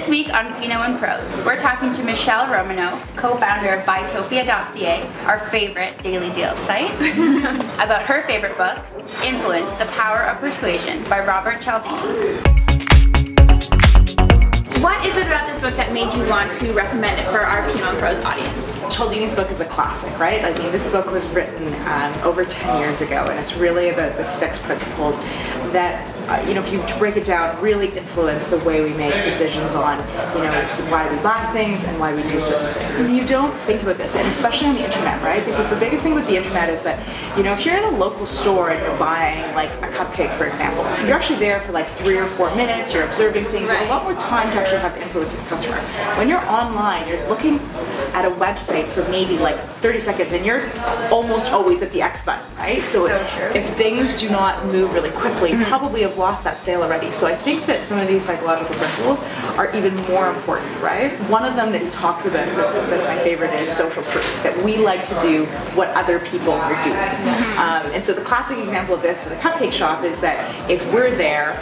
This week on Pinot Prose, we're talking to Michele Romanow, co-founder of Buytopia.ca, our favorite daily deal site, about her favorite book, Influence, The Power of Persuasion by Robert Cialdini. What is it about this book that made you want to recommend it for our Pinot Prose audience? Cialdini's book is a classic, right? I mean, this book was written over 10 years ago, and it's really about the 6 principles that, if you break it down, really influence the way we make decisions on, why we buy things and why we do certain things. And you don't think about this, and especially on the internet, right? Because the biggest thing with the internet is that, if you're in a local store and you're buying like a cupcake, for example, you're actually there for like 3 or 4 minutes, you're observing things, you have a lot more time to actually have influence with the customer. When you're online, you're looking at a website for maybe like 30 seconds and you're almost always at the X button, right? So if things do not move really quickly, you probably have lost that sale already. So I think that some of these psychological principles are even more important, right? One of them that he talks about that's my favorite is social proof, that we like to do what other people are doing. And so the classic example of this in the cupcake shop is that if we're there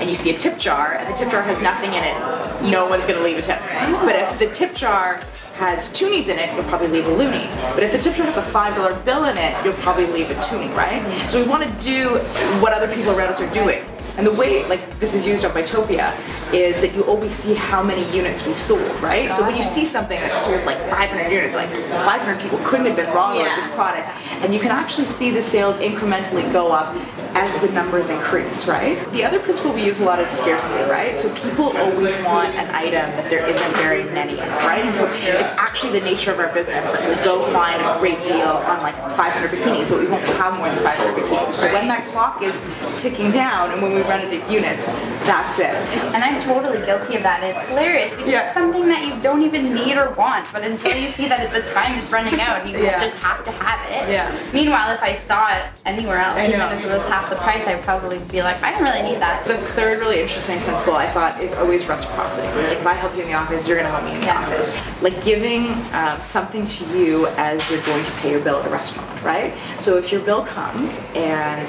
and you see a tip jar and the tip jar has nothing in it, no one's going to leave a tip. But if the tip jar has toonies in it, you'll probably leave a loonie. But if the tip jar has a $5 bill in it, you'll probably leave a toonie, right? So we want to do what other people around us are doing. And the way this is used on Buytopia is that you always see how many units we've sold, right? So when you see something that's sold like 500 units, like 500 people couldn't have been wrong with this product, and you can actually see the sales incrementally go up as the numbers increase, right? The other principle we use a lot is scarcity, right? So people always want an item that there isn't very many in, right? And so it's actually the nature of our business that we'll go find a great deal on like 500 bikinis, but we won't have more than 500 bikinis. So when that clock is ticking down and when we run out of units, that's it. And I'm totally guilty of that. It's hilarious because it's something that you don't even need or want, but until you see that the time is running out, you just have to have it. Meanwhile, if I saw it anywhere else, even if it was half the price, I'd probably be like, I don't really need that. The third really interesting principle I thought is always reciprocity. Like if I help you in the office, you're going to help me in the office. Like giving something to you as you're going to pay your bill at a restaurant, right? So if your bill comes and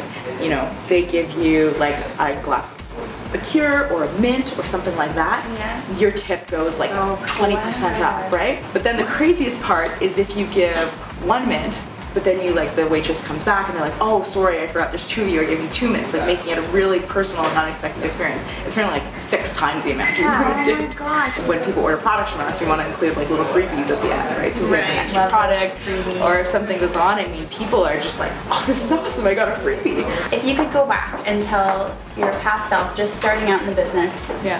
they give you like a glass of liqueur or a mint or something like that, your tip goes like 20% up, right? But then the craziest part is if you give 1 mint, but then the waitress comes back and they're like, oh, sorry, I forgot there's 2 of you, I gave you 2 mints, like making it a really personal and unexpected experience. It's really like 6 times the amount you did. Oh my gosh. When people order products from us, we want to include like little freebies at the end, right? So we have an extra product, or if something goes on, I mean, people are just like, oh, this is awesome, I got a freebie. If you could go back and tell your past self, just starting out in the business,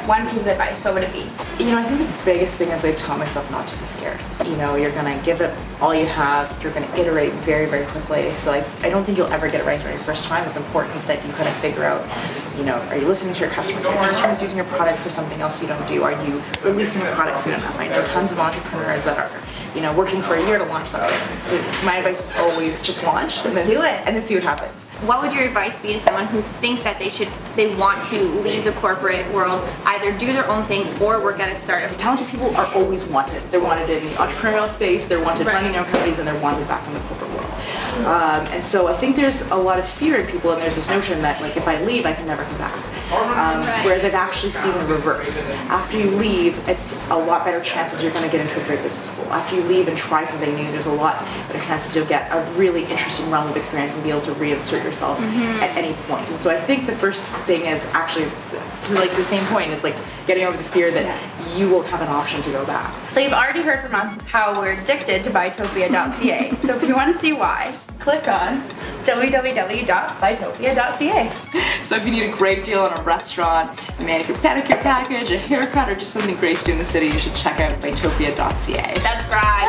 one piece of advice, what would it be? I think the biggest thing is I tell myself not to be scared. You're gonna give it all you have, you're gonna iterate very, very quickly. So I don't think you'll ever get it right on your first time. It's important that you kind of figure out, are you listening to your customer? Are your customers using your product for something else you don't do? Are you releasing a product soon enough? I know tons of entrepreneurs that are, working for a year to launch something. My advice is always just launch and then do it and then see what happens. What would your advice be to someone who thinks that they want to leave the corporate world, either do their own thing or work at a startup? Talented people are always wanted. They're wanted in the entrepreneurial space, they're wanted running their own companies, and they're wanted back in the corporate world. And so I think there's a lot of fear in people, and there's this notion that if I leave, I can never come back. Whereas I've actually seen the reverse. After you leave, it's a lot better chances you're going to get into a great business school. After you leave and try something new, there's a lot better chances you'll get a really interesting realm of experience and be able to reinsert yourself at any point. And so I think the first thing is actually, the same point, is getting over the fear that you won't have an option to go back. So you've already heard from us how we're addicted to Buytopia.ca. So if you want to see why, click on www.buytopia.ca. So if you need a great deal on a restaurant, a manicure pedicure package, a haircut, or just something great to do in the city, you should check out Buytopia.ca. Subscribe.